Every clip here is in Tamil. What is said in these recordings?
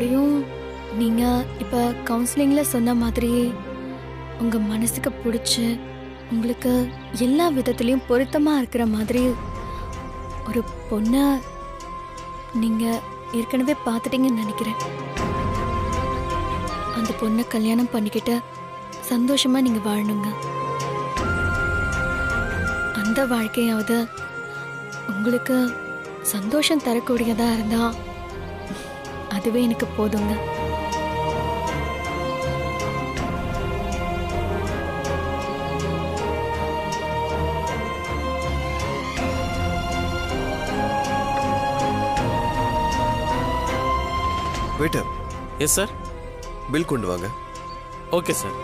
எப்படியும் நீங்க இப்ப கவுன்சிலிங்ல சொன்ன மாதிரி உங்க மனசுக்கு பிடிச்சு உங்களுக்கு எல்லா விதத்திலையும் பொருத்தமா இருக்கிற மாதிரி ஒரு பொண்ண நீங்க ஏற்கனவே பார்த்துட்டீங்கன்னு நினைக்கிறேன். அந்த பொண்ணை கல்யாணம் பண்ணிக்கிட்டு சந்தோஷமா நீங்க வாழணுங்க. அந்த வாழ்க்கையாவது உங்களுக்கு சந்தோஷம் தரக்கூடியதா இருந்தா அதுவே எனக்கு போதுங்க. வெயிட்டர். Yes sir. பில் கொண்டு வாங்க. Okay sir.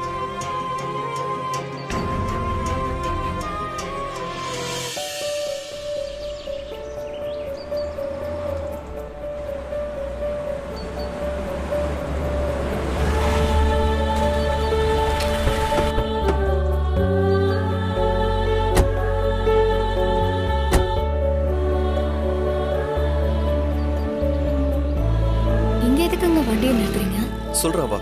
வண்டியை நிறுத்துறீங்க? சொல்றா வா.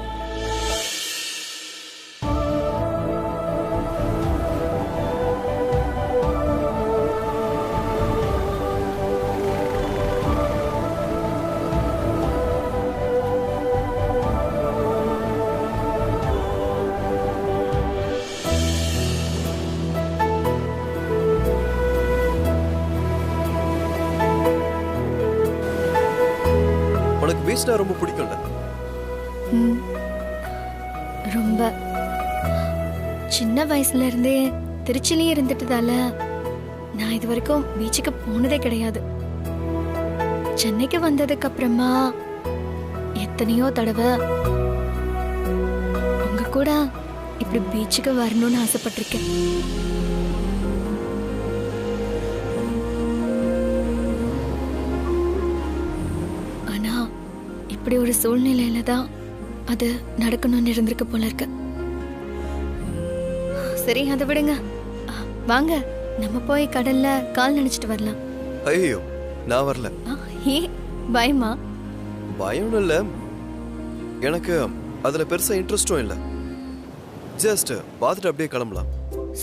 உனக்கு பீச்னா ரொம்ப பிடிக்கும்ல? ரொம்ப. சின்ன வயசுல இருந்தே திருச்சிலேயே இருந்துட்டதால நான் இது வரைக்கும் பீச்சுக்கு போனதே கிடையாது. சென்னைக்கு வந்ததுக்கு அப்புறமா எத்தனையோ தடவை உங்க கூட இப்படி பீச்சுக்கு வரணும்னு ஆசைப்பட்டிருக்கேன். ஆனா இப்படி ஒரு சூழ்நிலையில தான் அது நடக்கணும்னு இருந்திருக்கு போல இருக்கு. சரி, அதை விடுங்க. வாங்க, நம்ம போய் கடல்ல கால் நினைச்சிட்டு வரலாம். ஐயோ, நான் வரல. பயமா? பயம் இல்ல, எனக்கு அதுல பெருசா இன்ட்ரெஸ்டும் இல்ல. ஜஸ்ட் பார்த்துட்டு அப்படியே கிளம்பலாம்.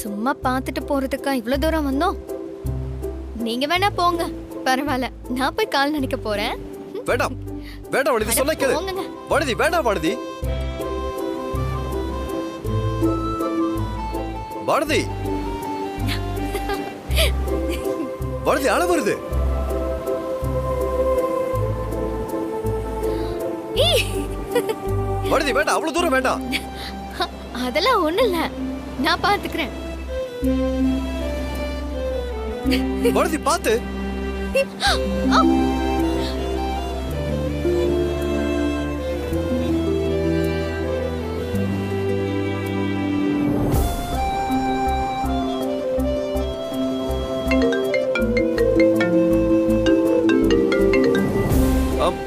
சும்மா பார்த்துட்டு போறதுக்கா இவ்வளவு தூரம் வந்தோம்? நீங்க வேணா போங்க, பரவாயில்ல. நான் போய் கால் நினைக்க போறேன். வேண்டாம் வேண்டாம் வானதி, சொன்னா கேளு. வானதி வேண்டாம். வானதி வானதி வானதி அழ வருது. வானதி வேண்டாம், அவ்வளவு தூரம் வேண்டாம். அதெல்லாம் ஒண்ணு இல்ல, நான் பாத்துக்கிறேன். வானதி பாத்து.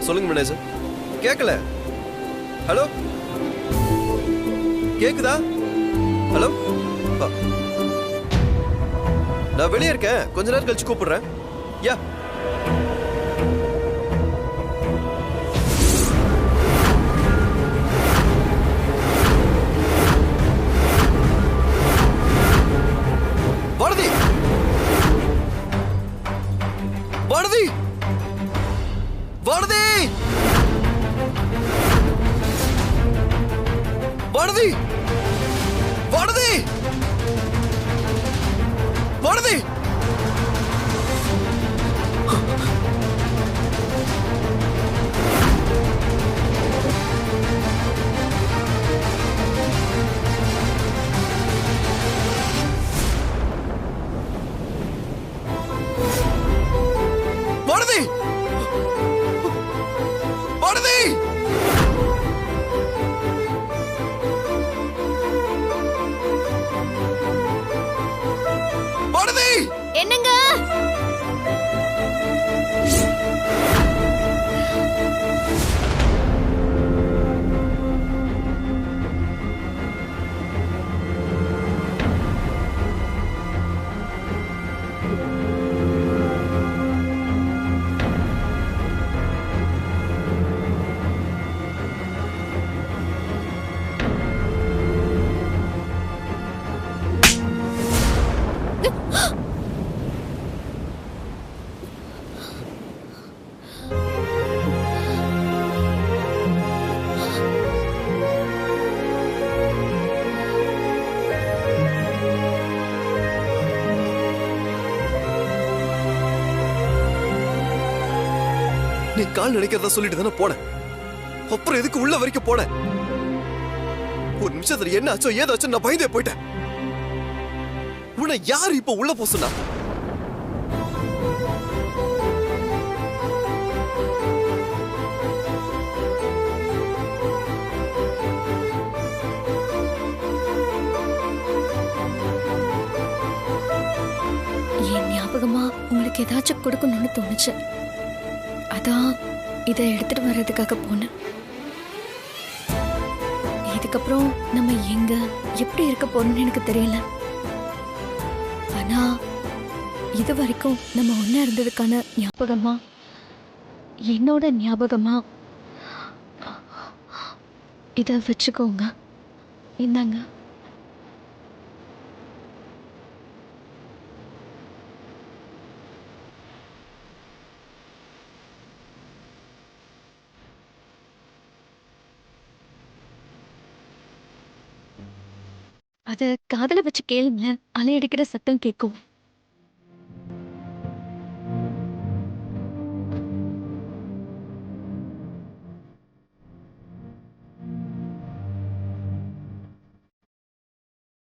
சொல்லுங்க மேனேஜர். கேட்கல. ஹலோ, கேக்குதா? ஹலோ, நான் வெளியே இருக்கேன், கொஞ்ச நேரம் கழிச்சு கூப்பிடுறேன். யா. வானதி வானதி வானதி வானதி வானதி வானதி வானதி வானதி நீ கால் நினைக்கிறதா சொல்லிட்டு தானே போன. அப்புறம் எதுக்கு உள்ள வரைக்கும் போன? ஒரு நிமிஷத்துல என்ன ஆச்சோ ஏதாச்சும் நான் பயந்தே போயிட்டேன். உன்னை யாரு இப்ப உள்ள போ சொன்னா? என் ஞாபகமா உங்களுக்கு ஏதாச்சும் கொடுக்கணும்னு தோணுச்சு. அதான் இதை எடுத்துட்டு வர்றதுக்காக போனேன். இதுக்கப்புறம் நம்ம எங்க எப்படி இருக்க போறோம்னு எனக்கு தெரியல. ஆனா இது வரைக்கும் நம்ம ஒண்ணா இருந்ததுக்கான ஞாபகமா, என்னோட ஞாபகமா இத வச்சுக்கோங்க. இந்தாங்க. அத காதுல வச்சு கேளுங்க. அலை அடிக்கிற சத்தம் கேட்கும்.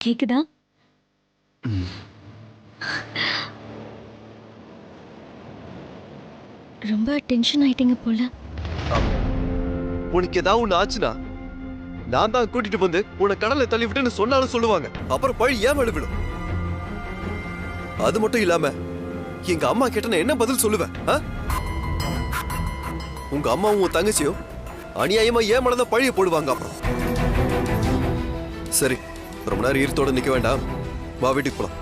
கேக்குதா? ரொம்ப டென்ஷன் ஆயிட்டீங்க போல. உனக்கு ஏதாவது ஒண்ணு ஆச்சுன்னா நான் தான் கூட்டிட்டு வந்து உன்னை கடலை தள்ளி விட்டுன்னு சொன்னாலும் சொல்லுவாங்க. அப்புறம் பழி ஏன் மேல விடும்? அது மட்டும் இல்லாம எங்க அம்மா கிட்ட நான் என்ன பதில் சொல்லுவேன்? உங்க அம்மாவும் உன் தங்கச்சியும் அநியாயமா ஏன் மேலதான் பழிய போடுவாங்க. அப்புறம் சரி, ரொம்ப நேரம் ஈரத்தோட நிக்க வேண்டாம், வா வீட்டுக்கு போலாம்.